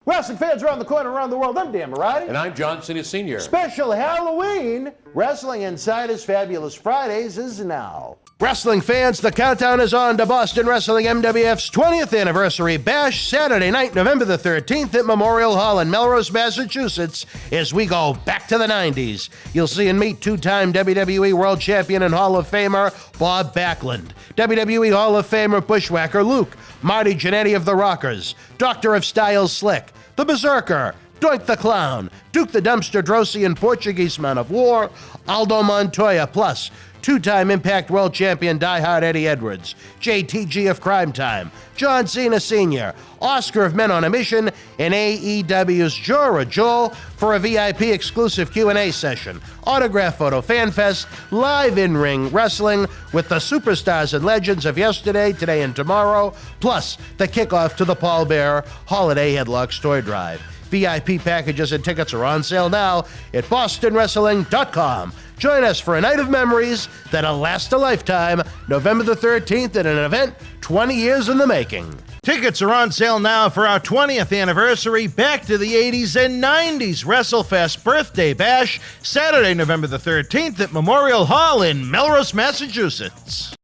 Wrestling fans around the corner, around the world, I'm Dan Marty. And I'm Cena Sr. Special Halloween Wrestling Insider's Fabulous Fridays is now. Wrestling fans, the countdown is on to Boston Wrestling MWF's 20th Anniversary Bash, Saturday night, November the 13th at Memorial Hall in Melrose, Massachusetts, as we go back to the 90s. You'll see and meet two-time WWE World Champion and Hall of Famer Bob Backlund, WWE Hall of Famer Bushwhacker Luke, Marty Jannetty of the Rockers, Doctor of Styles Slick, the Berzerker, Doink The Clown, Duke the Dumpster Droese and Portuguese Man of War, Aldo Montoya, plus two-time Impact World Champion diehard Eddie Edwards, JTG of Cryme Time, Cena Sr., Oscar of Men on a Mission, and AEW's Jora Joel for a VIP exclusive Q&A session, autograph photo, fan fest, live in-ring wrestling with the superstars and legends of yesterday, today, and tomorrow, plus the kickoff to the Paul Bearer Holiday Headlocks Toy Drive. VIP packages and tickets are on sale now at bostonwrestling.com. Join us for a night of memories that'll last a lifetime, November the 13th at an event 20 years in the making. Tickets are on sale now for our 20th anniversary Back to the 80s and 90s WrestleFest Birthday Bash, Saturday, November the 13th at Memorial Hall in Melrose, Massachusetts.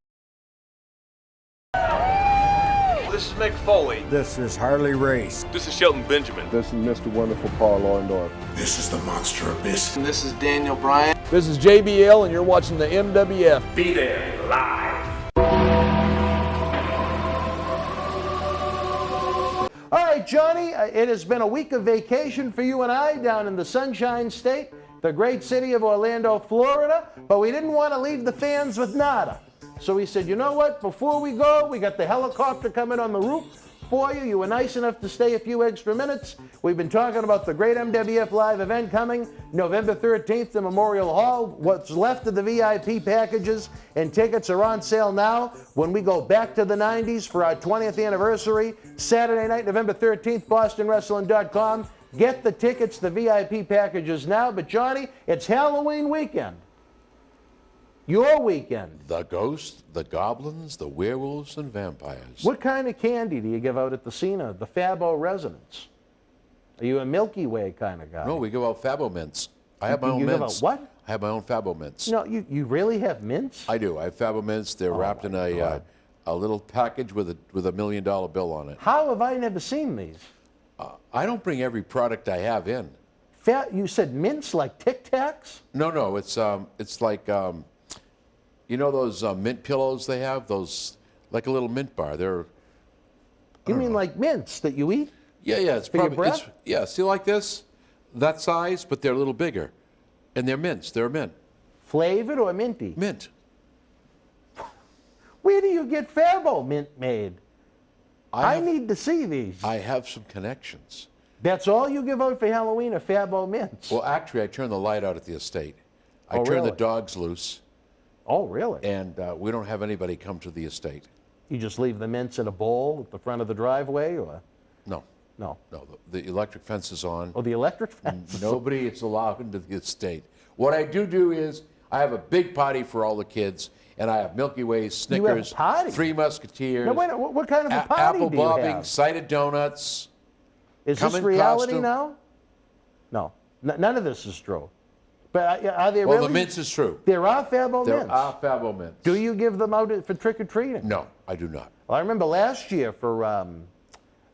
This is Mick Foley. This is Harley Race. This is Shelton Benjamin. This is Mr. Wonderful Paul Orndorff. This is the Monster Abyss. And this is Daniel Bryan. This is JBL, and you're watching the MWF. Be there live. All right, Johnny, it has been a week of vacation for you and I down in the Sunshine State, the great city of Orlando, Florida, but we didn't want to leave the fans with nada. So we said, you know what, before we go, we got the helicopter coming on the roof for you. You were nice enough to stay a few extra minutes. We've been talking about the great MWF Live event coming November 13th to Memorial Hall. What's left of the VIP packages and tickets are on sale now when we go back to the 90s for our 20th anniversary. Saturday night, November 13th, bostonwrestling.com. Get the tickets, the VIP packages now. But Johnny, it's Halloween weekend. Your weekend. The ghosts, the goblins, the werewolves, and vampires. What kind of candy do you give out at the Cena, the Fabo residence? Are you a Milky Way kind of guy? No, we give out Fabo mints. I have my own mints. You give out what? I have my own Fabo mints. No, you really have mints? I do. I have Fabo mints. They're wrapped in a little package with a $1 million bill on it. How have I never seen these? I don't bring every product I have in. You said mints like Tic Tacs? No, it's like. You know those mint pillows they have? Those, like a little mint bar. They're. You mean like mints that you eat? Yeah. It's for probably. Your breath? See, like this, that size, but they're a little bigger, and they're mints. They're mint. Flavored or minty? Mint. Where do you get Fabo mint made? I need to see these. I have some connections. That's all you give out for Halloween are Fabo mints? Well, actually, I turn the light out at the estate. I turn really? the dogs loose. Oh, really? And we don't have anybody come to the estate. You just leave the mints in a bowl at the front of the driveway, or? No. No. The electric fence is on. Oh, the electric fence? Nobody is allowed into the estate. What I do is I have a big party for all the kids, and I have Milky Ways, Snickers, You have a party? Three Musketeers. No, wait, what kind of a party apple do you bobbing, have? cider donuts. Is this reality now? No, none of this is true. But are they Well, really? the mints is true. There are Fabo mints? There are Fabo mints. Do you give them out for trick-or-treating? No, I do not. Well, I remember last year for,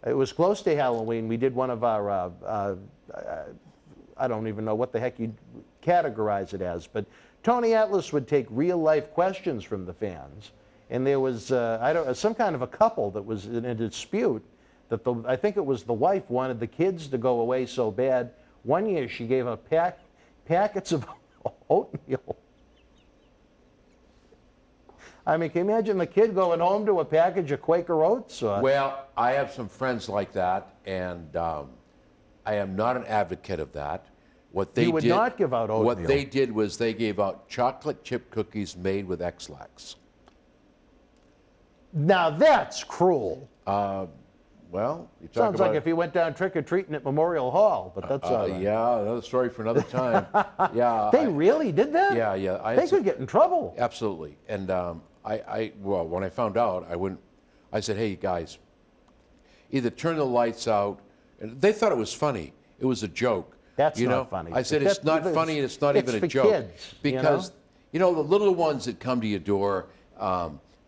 it was close to Halloween, we did one of our, I don't even know what the heck you'd categorize it as, but Tony Atlas would take real-life questions from the fans, and there was some kind of a couple that was in a dispute that I think it was the wife wanted the kids to go away so bad. One year she gave a packets of oatmeal. I mean, can you imagine the kid going home to a package of Quaker Oats? Well, I have some friends like that, and I am not an advocate of that. What they You would not give out oatmeal. What they did was they gave out chocolate chip cookies made with X-Lax. Now that's cruel. Well, you talk Sounds about like if you went down trick-or-treating at Memorial Hall, but that's yeah, another story for another time. Yeah, They really did that? Yeah. They could get in trouble. Absolutely. And well, when I found out, I said, hey guys, either turn the lights out And they thought it was funny. It was a joke. That's you not know? funny. I said, But it's not funny, and it's not it's even a for joke. kids, Because, you know, the little ones that come to your door,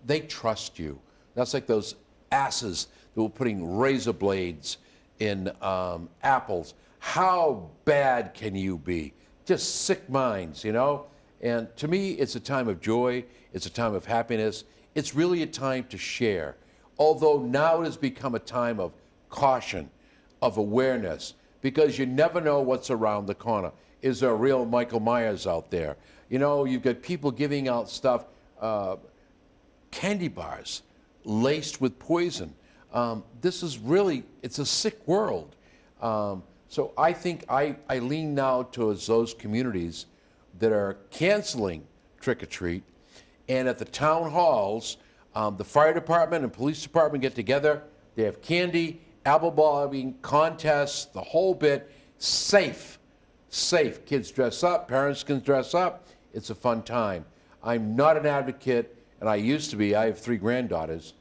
they trust you. That's like those asses that were putting razor blades in apples. How bad can you be? Just sick minds, you know? And to me, it's a time of joy. It's a time of happiness. It's really a time to share. Although now it has become a time of caution, of awareness, because you never know what's around the corner. Is there a real Michael Myers out there? You know, you've got people giving out stuff, candy bars laced with poison. This is really, it's a sick world. So I think I lean now towards those communities that are canceling trick-or-treat, and at the town halls, the fire department and police department get together, they have candy, apple bobbing, contests, the whole bit, safe. Kids dress up, parents can dress up, it's a fun time. I'm not an advocate, and I used to be. I have 3 granddaughters,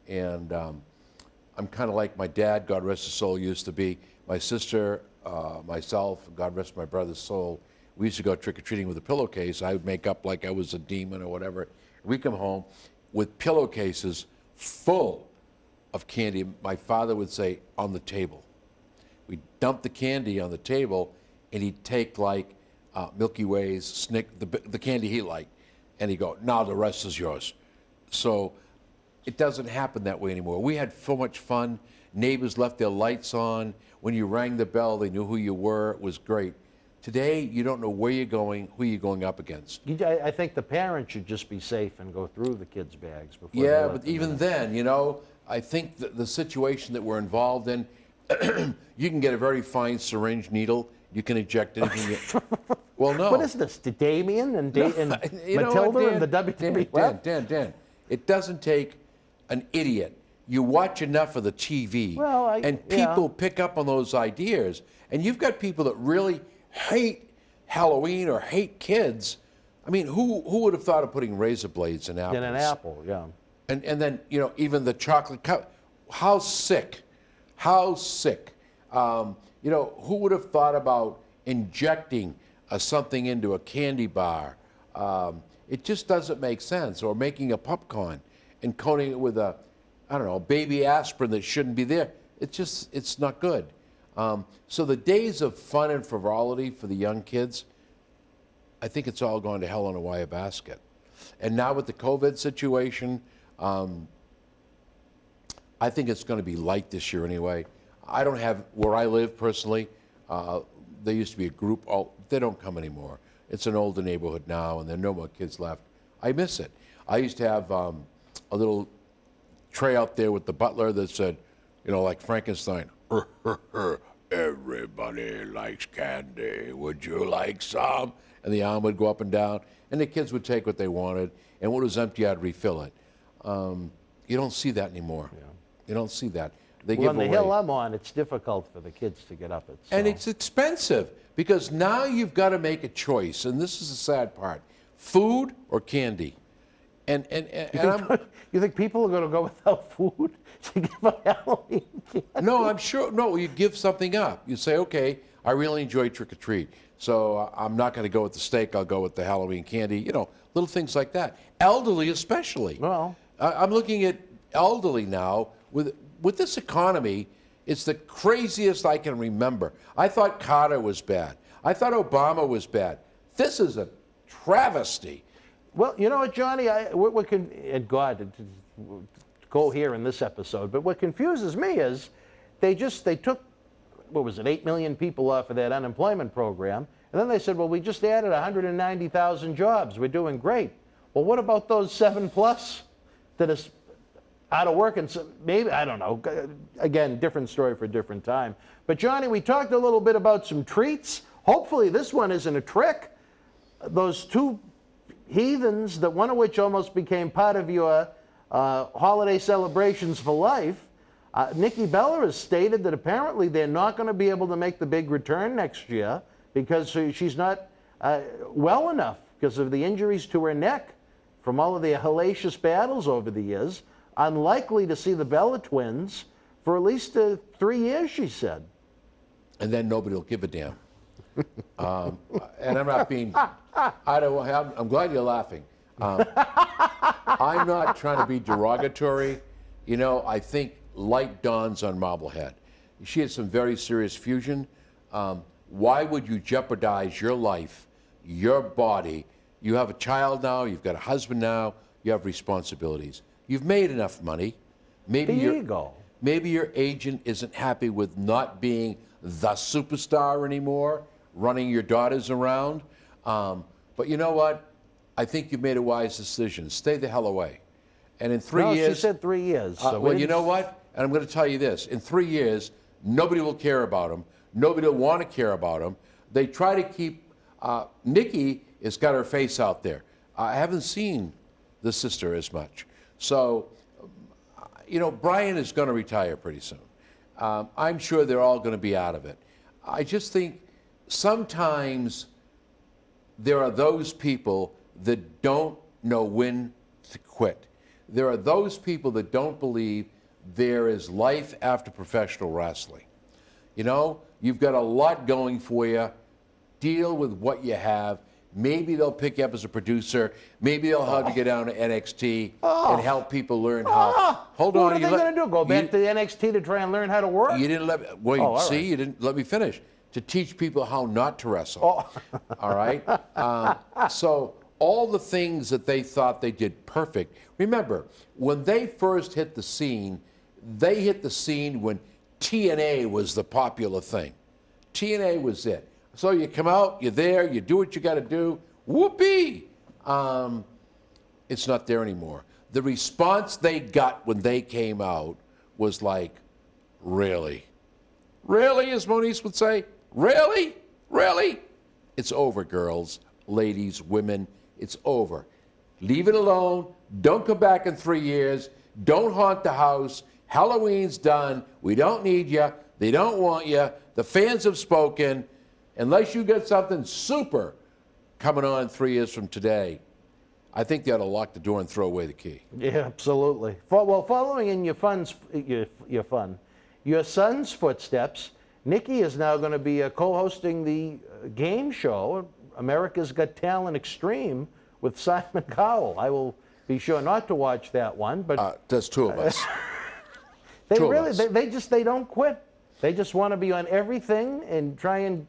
and I'm kind of like my dad, God rest his soul, used to be. My sister, myself, God rest my brother's soul, we used to go trick-or-treating with a pillowcase. I would make up like I was a demon or whatever. We come home with pillowcases full of candy. My father would say, on the table. We'd dump the candy on the table, and he'd take like Milky Ways, the candy he liked, and he'd go, now the rest is yours. So it doesn't happen that way anymore. We had so much fun. Neighbors left their lights on. When you rang the bell, they knew who you were. It was great. Today, you don't know where you're going, who you're going up against. I think the parents should just be safe and go through the kids' bags before. Yeah, but even then, you know, I think the situation that we're involved in, you can get a very fine syringe needle. You can inject anything. Well, no. What is this? Damien and Matilda and the WWE? Dan. It doesn't take an idiot. You watch enough of the TV, and people pick up on those ideas. And you've got people that really hate Halloween or hate kids. I mean, who would have thought of putting razor blades in apples? In an apple, yeah. And then, you know, even the chocolate cup. How sick. You know, who would have thought about injecting something into a candy bar? It just doesn't make sense. Or making a popcorn and coating it with baby aspirin that shouldn't be there. It's not good. So the days of fun and frivolity for the young kids, I think it's all gone to hell in a wire basket. And now with the COVID situation, I think it's going to be light this year anyway. I don't have, where I live personally, there used to be a group, they don't come anymore. It's an older neighborhood now, and there are no more kids left. I miss it. I used to have a little tray out there with the butler that said, you know, like Frankenstein, everybody likes candy. Would you like some? And the arm would go up and down, and the kids would take what they wanted, and what was empty, I'd refill it. You don't see that anymore. Yeah. You don't see that. They give on the away. hill I'm on, it's difficult for the kids to get up it. So. And it's expensive, because now you've got to make a choice, and this is the sad part: food or candy. And you think people are going to go without food to give up Halloween candy? No, I'm sure. No, you give something up. You say, okay, I really enjoy trick or treat, so I'm not going to go with the steak. I'll go with the Halloween candy. You know, little things like that. Elderly, especially. Well, I'm looking at elderly now with this economy. It's the craziest I can remember. I thought Carter was bad. I thought Obama was bad. This is a travesty. Well, you know what, Johnny? And God, to go here in this episode, but what confuses me is they took, what was it, 8 million people off of that unemployment program, and then they said, well, we just added 190,000 jobs. We're doing great. Well, what about those 7+ that is out of work? And so maybe, I don't know. Again, different story for a different time. But, Johnny, we talked a little bit about some treats. Hopefully this one isn't a trick. Those 2 heathens, that one of which almost became part of your holiday celebrations for life, Nikki Bella has stated that apparently they're not going to be able to make the big return next year because she's not well enough because of the injuries to her neck from all of the hellacious battles over the years. Unlikely to see the Bella twins for at least 3 years, she said. and then nobody will give a damn. And I'm not being, I'm glad you're laughing. I'm not trying to be derogatory. You know, I think light dawns on Marblehead. She had some very serious fusion. Why would you jeopardize your life, your body? You have a child now, you've got a husband now, you have responsibilities. You've made enough money. Maybe maybe your agent isn't happy with not being the superstar anymore, running your daughters around. But you know what? I think you've made a wise decision. Stay the hell away. And in 3 years... No, she said 3 years. So well, you know what? And I'm going to tell you this. In 3 years, nobody will care about him. Nobody will want to care about him. They try to keep... Nikki has got her face out there. I haven't seen the sister as much. So, you know, Brian is going to retire pretty soon. I'm sure they're all going to be out of it. I just think sometimes there are those people that don't know when to quit. There are those people that don't believe there is life after professional wrestling. You know, you've got a lot going for you. Deal with what you have. Maybe they'll pick you up as a producer. Maybe they'll have to get down to NXT and help people learn how. Hold on. What are they going to do? Go back to NXT to try and learn how to work? You didn't let me. Wait, see, you didn't let me finish. To teach people how not to wrestle. All right? So all the things that they thought they did perfect. Remember, when they first hit the scene when TNA was the popular thing. TNA was it. So you come out, you're there, you do what you got to do. Whoopee! It's not there anymore. The response they got when they came out was like, really? Really, as Moniz would say? Really? Really? It's over, girls, ladies, women. It's over. Leave it alone. Don't come back in 3 years. Don't haunt the house. Halloween's done. We don't need you. They don't want you. The fans have spoken. Unless you get something super coming on 3 years from today, I think they ought to lock the door and throw away the key. Yeah, absolutely. Well, following in your son's footsteps, Nikki is now going to be co-hosting the game show, America's Got Talent Extreme, with Simon Cowell. I will be sure not to watch that one, but there's two of us. they don't quit. They just want to be on everything and try and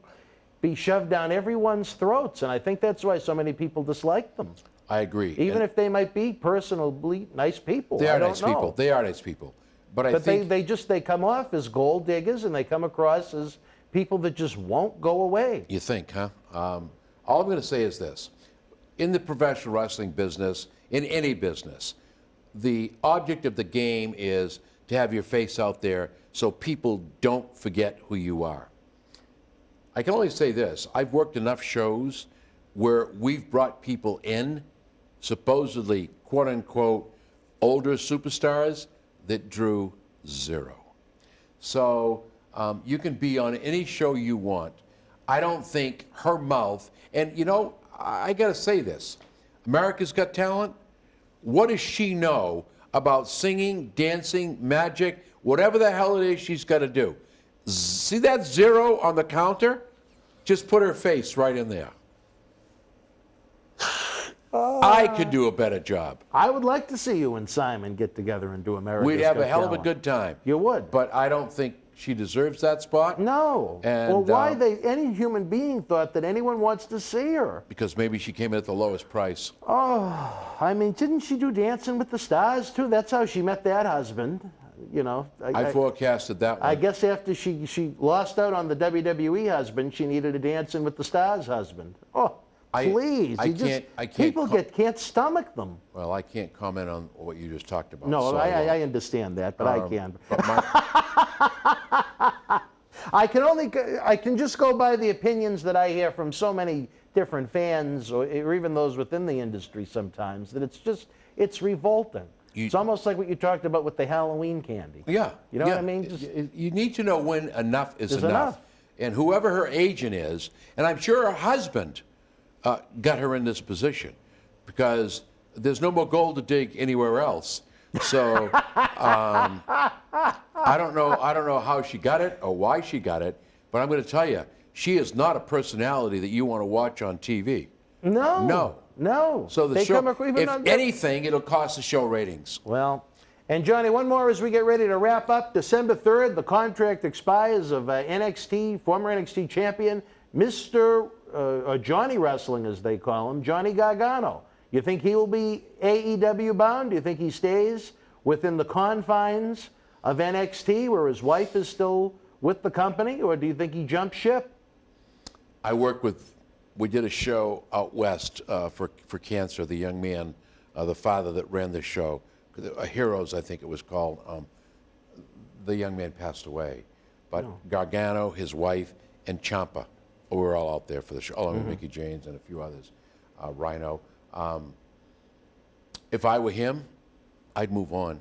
be shoved down everyone's throats, and I think that's why so many people dislike them. I agree. Even if they might be personally nice people. They are nice people. They are nice people. But I think they come off as gold diggers, and they come across as people that just won't go away. You think, huh? All I'm going to say is this. In the professional wrestling business, in any business, the object of the game is to have your face out there so people don't forget who you are. I can only say this. I've worked enough shows where we've brought people in, supposedly, quote-unquote, older superstars that drew zero. So you can be on any show you want. I don't think her mouth, and you know, I got to say this. America's Got Talent, what does she know about singing, dancing, magic, whatever the hell it is she's got to do? See that zero on the counter? Just put her face right in there. I could do a better job. I would like to see you and Simon get together and do America's We'd have Got a hell of a Talent. good time. You would. But I don't think she deserves that spot. No. And, well, why any human being thought that anyone wants to see her? Because maybe she came in at the lowest price. Oh, I mean, didn't she do Dancing with the Stars, too? That's how she met that husband. You know, I forecasted that one. I guess after she lost out on the WWE husband, she needed a Dancing with the Stars husband. Oh, please. People can't stomach them. Well, I can't comment on what you just talked about. No, so, I understand that, but I can. But I can just go by the opinions that I hear from so many different fans, or even those within the industry sometimes, that it's revolting. It's almost like what you talked about with the Halloween candy. Yeah. You know what I mean? You need to know when enough is enough. And whoever her agent is, and I'm sure her husband got her in this position because there's no more gold to dig anywhere else. So I don't know how she got it or why she got it, But I'm going to tell you, she is not a personality that you want to watch on TV. No. So the They show, come across- even if on- anything, it'll cost the show ratings. Well, and Johnny, one more as we get ready to wrap up. December 3rd, the contract expires of NXT, former NXT champion, Mr. Johnny Wrestling, as they call him, Johnny Gargano. You think he will be AEW bound? Do you think he stays within the confines of NXT where his wife is still with the company, or do you think he jumps ship? We did a show out west for cancer, the young man, the father that ran the show, Heroes, I think it was called. The young man passed away. But Gargano, his wife, and Ciampa were all out there for the show, along with Mickey James and a few others, Rhino. If I were him, I'd move on.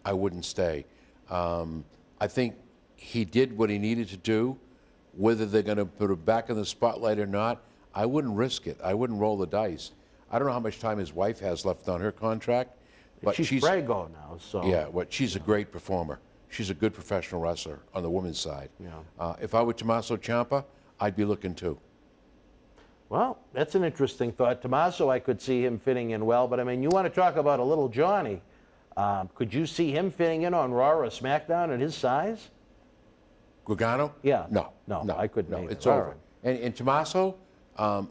I wouldn't stay. I think he did what he needed to do. Whether they're going to put him back in the spotlight or not, I wouldn't risk it. I wouldn't roll the dice. I don't know how much time his wife has left on her contract, but she's Brago now, so. Yeah, she's a great performer. She's a good professional wrestler on the women's side. Yeah. If I were Tommaso Ciampa, I'd be looking too. Well, that's an interesting thought. Tommaso, I could see him fitting in well, but I mean, you want to talk about a little Johnny. Could you see him fitting in on Raw or SmackDown at his size? Gargano? Yeah. No, I couldn't No, either. it's All over. right. And Tommaso,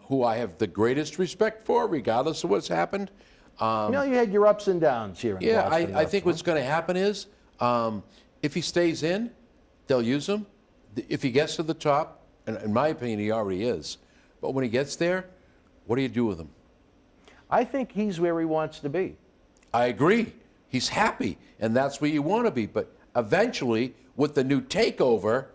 who I have the greatest respect for, regardless of what's happened. You had your ups and downs here in Boston. I think what's going to happen is, if he stays in, they'll use him. If he gets to the top, and in my opinion, he already is. But when he gets there, what do you do with him? I think he's where he wants to be. I agree. He's happy, and that's where you want to be. But eventually, with the new takeover,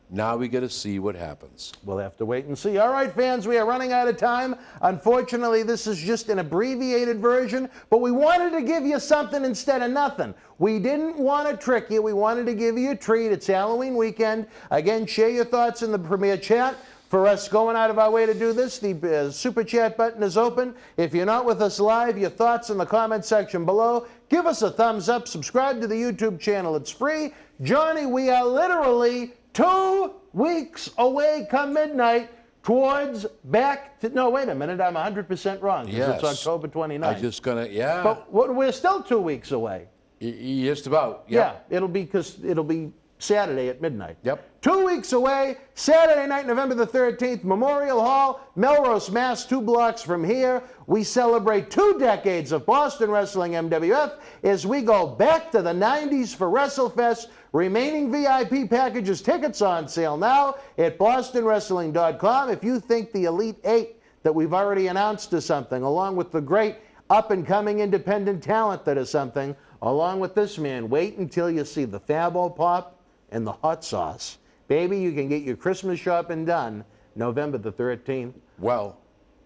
now we got to see what happens. We'll have to wait and see. All right, fans, we are running out of time. Unfortunately, this is just an abbreviated version, but we wanted to give you something instead of nothing. We didn't want to trick you. We wanted to give you a treat. It's Halloween weekend. Again, share your thoughts in the Premier Chat. For us going out of our way to do this, the Super Chat button is open. If you're not with us live, your thoughts in the comment section below. Give us a thumbs up. Subscribe to the YouTube channel. It's free. Johnny, we are literally 2 weeks away come midnight towards back to... No, wait a minute. I'm 100% wrong. Yes. It's October 29th. I'm just going to, yeah. But we're still 2 weeks away. Just about. Yep. Yeah, it'll be Saturday at midnight. Yep. 2 weeks away, Saturday night, November the 13th, Memorial Hall, Melrose, Mass., 2 blocks from here. We celebrate 2 decades of Boston Wrestling MWF as we go back to the 90s for WrestleFest. Remaining VIP packages, tickets on sale now at bostonwrestling.com. If you think the Elite 8 that we've already announced is something, along with the great up-and-coming independent talent that is something, along with this man, wait until you see the Fabo Pop and the hot sauce. Baby, you can get your Christmas shopping done November the 13th. Well,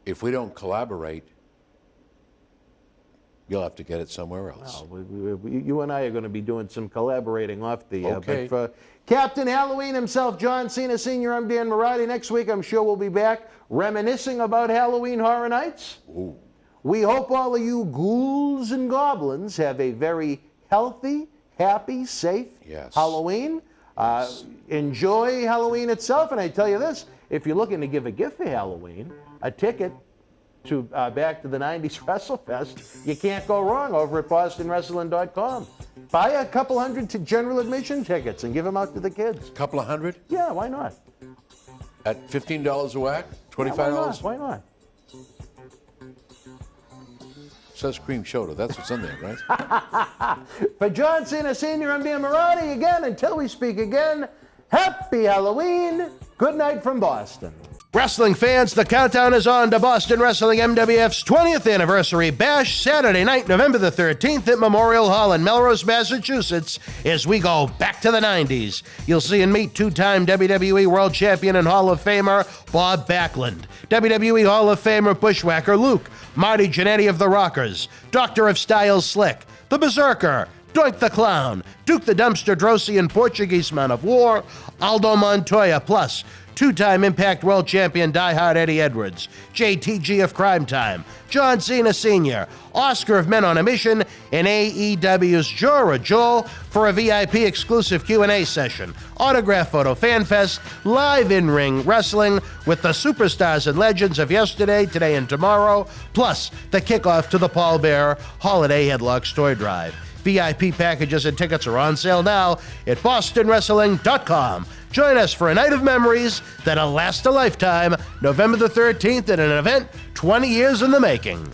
if we don't collaborate, you'll have to get it somewhere else. Well, you and I are going to be doing some collaborating off the air. Okay. But for Captain Halloween himself, John Cena Sr., I'm Dan Marati. Next week, I'm sure we'll be back reminiscing about Halloween Horror Nights. Ooh. We hope all of you ghouls and goblins have a very healthy, happy, safe Halloween. Enjoy Halloween itself, and I tell you this, if you're looking to give a gift for Halloween, a ticket to back to the 90s WrestleFest, you can't go wrong over at bostonwrestling.com. Buy a couple hundred to general admission tickets and give them out to the kids. Couple of hundred? Yeah, why not? At $15 a whack? $25? Yeah, why not? Says Cream Soda. That's what's in there, right? For John Cena Sr., I'm Dan Marati again. Until we speak again, happy Halloween. Good night from Boston. Wrestling fans, the countdown is on to Boston Wrestling MWF's 20th anniversary bash, Saturday night, November the 13th at Memorial Hall in Melrose, Massachusetts, as we go back to the 90s. You'll see and meet 2-time WWE World Champion and Hall of Famer Bob Backlund, WWE Hall of Famer Bushwhacker Luke, Marty Jannetty of the Rockers, Doctor of Styles Slick, the Berzerker, Doink the Clown, Duke the Dumpster Droese and Portuguese Man of War, Aldo Montoya, plus two-time Impact World Champion Die Hard Eddie Edwards, JTG of Cryme Time, John Cena Sr., Oscar of Men on a Mission, and AEW's Jora Joel for a VIP exclusive Q&A session, autograph photo fan fest, live in-ring wrestling with the superstars and legends of yesterday, today, and tomorrow, plus the kickoff to the Paul Bearer Holiday Headlocks Toy Drive. VIP packages and tickets are on sale now at bostonwrestling.com. Join us for a night of memories that'll last a lifetime, November the 13th, at an event 20 years in the making.